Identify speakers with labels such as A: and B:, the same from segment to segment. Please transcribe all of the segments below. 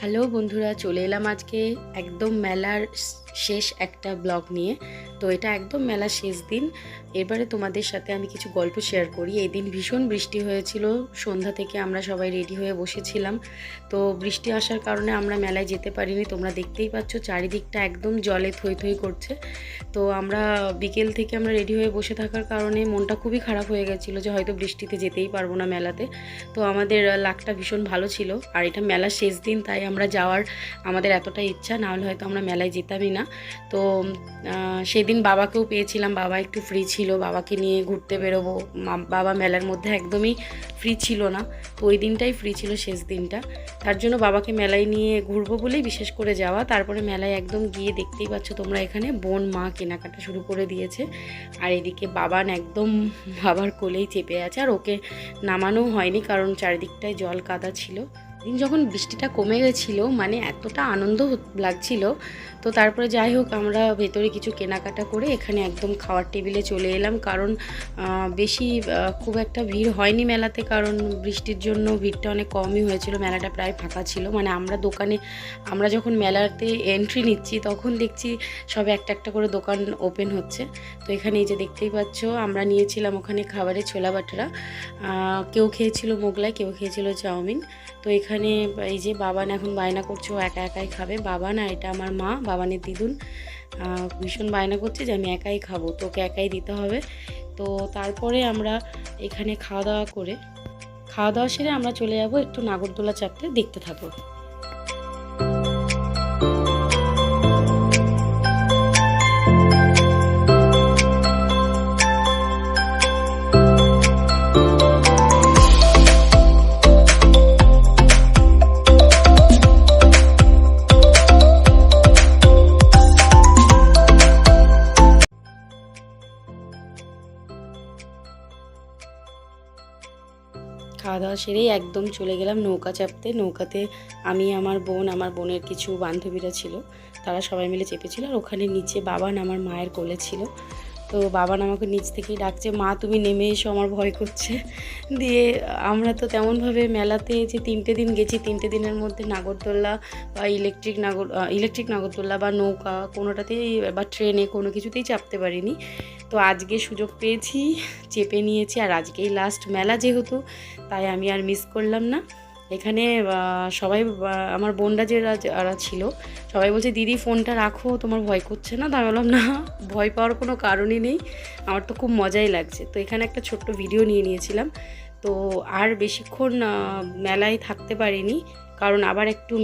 A: Hello বন্ধুরা, চলে এলাম আজকে একদম মেলার শেষ একটা ব্লগ নিয়ে। তো এটা একদম মেলার শেষ দিন। এবারে তোমাদের সাথে আমি কিছু গল্প শেয়ার করি। এই দিন ভীষণ বৃষ্টি হয়েছিল, সন্ধ্যা থেকে আমরা সবাই রেডি হয়ে বসেছিলাম। তো বৃষ্টি আসার কারণে আমরা মেলায় যেতে পারিনি। তোমরা দেখতেই পাচ্ছ চারিদিকটা একদম জলে থই থই করছে। তো আমরা বিকেল থেকে আমরা রেডি হয়ে বসে থাকার কারণে মনটা খুবই খারাপ হয়ে গেছিলো যে হয়তো বৃষ্টিতে যেতেই পারবো না মেলাতে। তো আমাদের লাকটা ভীষণ ভালো ছিল, আর এটা মেলার শেষ দিন, তাই আমরা যাওয়ার আমাদের এতটা ইচ্ছা, না হলে হয়তো আমরা মেলায় যেতামই না। তো সেদিন বাবাকেও পেয়েছিলাম, বাবা একটু ফ্রি ছিল, বাবাকে নিয়ে ঘুরতে বেরোবো। বাবা মেলার মধ্যে একদমই ফ্রি ছিল না, তো ওই দিনটাই ফ্রি ছিল, শেষ দিনটা। তার জন্য বাবাকে মেলায় নিয়ে ঘুরবো বলেই বিশেষ করে যাওয়া। তারপরে মেলায় একদম গিয়ে দেখতেই পাচ্ছ তোমরা, এখানে বোন মা কেনাকাটা শুরু করে দিয়েছে, আর এদিকে বাবান একদম বাবার কোলেই চেপে আছে, আর ওকে নামানোও হয়নি কারণ চারিদিকটায় জল কাদা ছিল। দিন যখন বৃষ্টিটা কমে গেছিলো, মানে এতটা আনন্দ লাগছিল। তো তারপরে যাই হোক, আমরা ভেতরে কিছু কেনাকাটা করে এখানে একদম খাওয়ার টেবিলে চলে এলাম, কারণ বেশি খুব একটা ভিড় হয়নি মেলাতে, কারণ বৃষ্টির জন্য ভিড়টা অনেক কমই হয়েছিল, মেলাটা প্রায় ফাঁকা ছিল। মানে আমরা যখন মেলাতে এন্ট্রি নিচ্ছি তখন দেখছি সবে একটা একটা করে দোকান ওপেন হচ্ছে। তো এখানে এই যে দেখতেই পাচ্ছ, আমরা নিয়েছিলাম ওখানে খাবারে ছোলা বাটারা, কেউ খেয়েছিল মোগলাই, কেউ খেয়েছিল চাউমিন। তো এখানে এই যে বাবান এখন বায়না করছে, ও একা একাই খাবে। বাবান আর এটা আমার মা, বাবানের দিদুন, ভীষণ বায়না করছে যে আমি একাই খাবো, তোকে একাই দিতে হবে। তো তারপরে আমরা এখানে খাওয়া দাওয়া সেরে আমরা চলে যাব একটু নাগরদোলা চাপতে, দেখতে থাকো। খাওয়া দাওয়া সেরেই একদম চলে গেলাম নৌকা চাপতে। নৌকাতে আমি, আমার বোন, আমার বোনের কিছু বান্ধবীরা ছিল, তারা সবাই মিলে চেপেছিল, আর ওখানে নিচে বাবান আমার মায়ের কোলে ছিল। তো বাবান আমাকে নিচ থেকেই ডাকছে, মা তুমি নেমে এসো, আমার ভয় করছে। দিয়ে আমরা তো তেমনভাবে মেলাতে যে 3টে দিন গেছি, 3টে দিনের মধ্যে নাগরদোল্লা বা ইলেকট্রিক নাগরদোল্লা বা নৌকা কোনোটাতেই বা ট্রেনে কোনো কিছুতেই চাপতে পারিনি। তো আজকে সুযোগ পেয়েছি, চেপে নিয়েছি, আর আজকেই লাস্ট মেলা যেহেতু, তাই আমি আর মিস করলাম না। এখানে সবাই আমার বোনরা যারা ছিল সবাই বলছে, দিদি ফোনটা রাখো, তোমার ভয় করছে না? তাই বললাম না, ভয় পাওয়ার কোনো কারণই নেই, আমার তো খুব মজাই লাগছে। তো এখানে একটা ছোট্ট ভিডিও নিয়ে নিয়েছিলাম। তো আর বেশিক্ষণ মেলায় থাকতে পারিনি, কারণ আবার একটু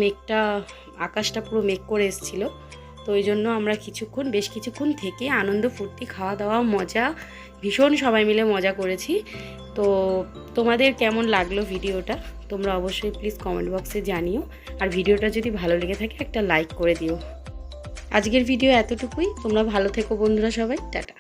A: আকাশটা পুরো মেঘ করে এসেছিলো। তো ওই জন্য আমরা বেশ কিছুক্ষণ থেকে আনন্দ ফুর্তি, খাওয়া দাওয়া, মজা, ভীষণ সবাই মিলে মজা করেছি। তো তোমাদের কেমন লাগলো ভিডিওটা তোমরা অবশ্যই প্লিজ কমেন্ট বক্সে জানিও, আর ভিডিওটা যদি ভালো লেগে থাকে একটা লাইক করে দিও। আজকের ভিডিও এতটুকুই, তোমরা ভালো থেকো বন্ধুরা, সবাই টাটা।